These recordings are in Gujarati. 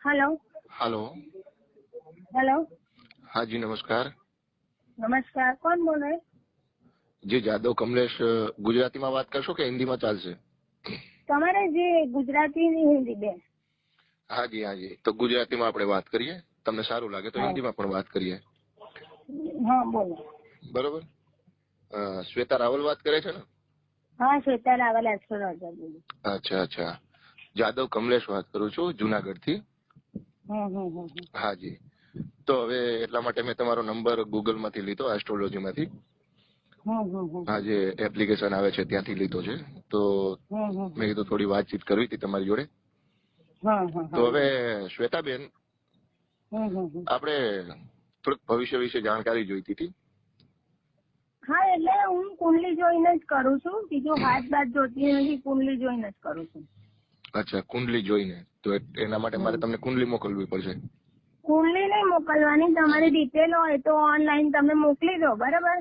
Hello hello. हेलो। हाँ जी, नमस्कार। नमस्कार, कोण बोले? જી જાદવ કમલેશ ગુજરાતીમાં વાત કરશો કે હિન્દીમાં ચાલશે? તમારે જે ગુજરાતી ની હિન્દી બે? હા જી, તો ગુજરાતીમાં આપણે વાત કરીએ. તમને સારું લાગે તો હિન્દીમાં પણ વાત કરીએ. હા બોલો. બરોબર. શ્વેતા રાવલ વાત કરે છે ને? હા, શ્વેતા રાવલ એસ્ટ્રોલોજર બોલું. અચ્છા. જાદવ કમલેશ વાત કરું છું, જુનાગઢથી. હા જી. તો હવે એટલા માટે મેં તમારો નંબર ગૂગલમાંથી લીધો, એસ્ટ્રોલોજીમાંથી. હા, જે એપ્લિકેશન આવે છે ત્યાંથી લીધો છે. તો મેં કીધું થોડી વાતચીત કરવી હતી તમારી જોડે. તો હવે શ્વેતાબેન, આપણે થોડીક ભવિષ્ય વિશે જાણકારી જોઈતી હતી. હા, એટલે હું કુંડલી જોઈને જ કરું છું, બીજું હાથ બાદ જોતી નથી, કુંડલી જોઈને જ કરું છું. અચ્છા, કુંડલી જોઈને. તો એના માટે મારે તમને કુંડલી મોકલવી પડશે. કુંડલી નહીં મોકલવાની, તમારી ડિટેલ હોય તો ઓનલાઈન તમે મોકલી દો, બરાબર?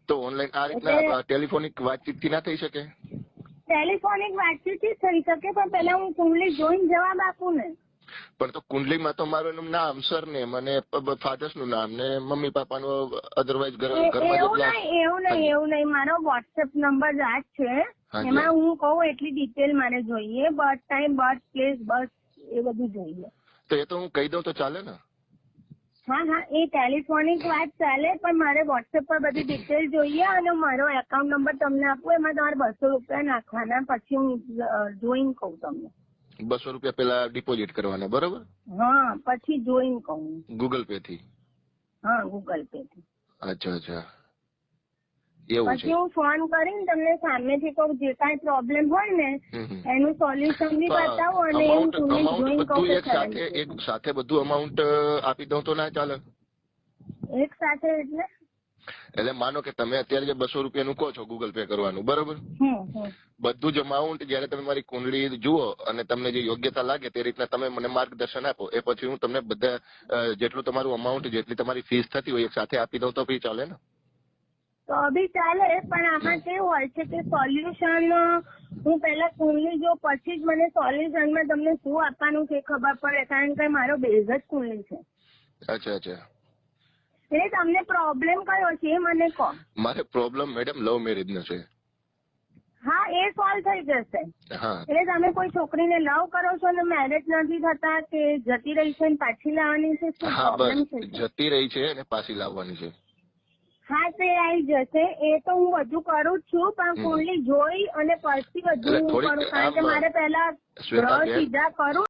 તો ઓનલાઈન આ રીતના ટેલિફોનિક વાતચીતથી ના થઈ શકે? ટેલિફોનિક વાતચીત થઈ શકે, પણ પહેલા હું કુંડલી જોઈને જવાબ આપું ને. પણ તો કુંડલીમાં તો મારું એનું નામ, સરનેમ અને ફાધર્સ નું નામ ને મમ્મી પાપાનું અધરવાઇઝ એવું નહીં, મારો વોટ્સએપ નંબર આ જ છે. એમાં હું કહું એટલી ડિટેલ મારે જોઈએ, બર્થ ટાઈમ, બર્થ પ્લેસ, બસ એ બધું જોઈએ. તો એ તો હું કહી દઉં તો ચાલે ને? હા, એ ટેલિફોનિક વાત ચાલે, પણ મારે વોટ્સએપ પર બધી ડિટેલ જોઈએ અને મારો એકાઉન્ટ નંબર તમને આપું, એમાં તમારે 200 રૂપિયા નાખવાના, પછી હું જોઈને કહું તમને. 200 રૂપિયા પેલા ડિપોઝિટ કરવાના, બરોબર? હા, પછી જોઈને કહું. ગૂગલ પે થી? હા, ગૂગલ પે થી. અચ્છા, એવું છે. પછી હું ફોન કરીને તમને સામેથી કહું, જે કાંઈ પ્રોબ્લેમ હોય ને એનું સોલ્યુશન બી બતાવું અને એક સાથે બધું અમાઉન્ટ આપી દઉં તો ના ચાલે? એક સાથે એટલે માનો કે તમે અત્યારે જે 200 રૂપિયાનું કહો છો ગૂગલ પે કરવાનું, બરોબર? બધું જ અમાઉન્ટ જયારે તમે મારી કુંડલી જુઓ અને તમને જે યોગ્યતા લાગે તે રીતના તમે મને માર્ગદર્શન આપો, એ પછી હું તમને બધા જેટલું તમારું અમાઉન્ટ, જેટલી તમારી ફીસ થતી હોય એક સાથે આપી દઉં તો બી ચાલે ને? તો બી ચાલે, પણ આમાં કેવું હોય છે કે સોલ્યુશન હું પહેલા કુંડલી જો, પછી જ મને સોલ્યુશનમાં તમને શું આપવાનું છે ખબર પડે, કારણ કે મારો બેઝ જ કુંડલી છે. અચ્છા. એટલે તમને પ્રોબ્લેમ કયો છે એ મને કહો. મારે પ્રોબ્લેમ મેડમ લવ મેરેજ નો છે. હા, એ સોલ્વ થઈ જશે. એટલે તમે કોઈ છોકરીને લવ કરો છો ને મેરેજ નથી થતા, કે જતી રહી છે ને પાછી લાવવાની છે, શું પ્રોબ્લેમ છે? જતી રહી છે અને પાછી લાવવાની છે. હા, તે આવી જશે. એ તો હું બધું કરું જ છું, પણ કુંડલી જોઈ અને પછી બધું હું કરું, કારણ કે મારે પહેલા સીધા કરું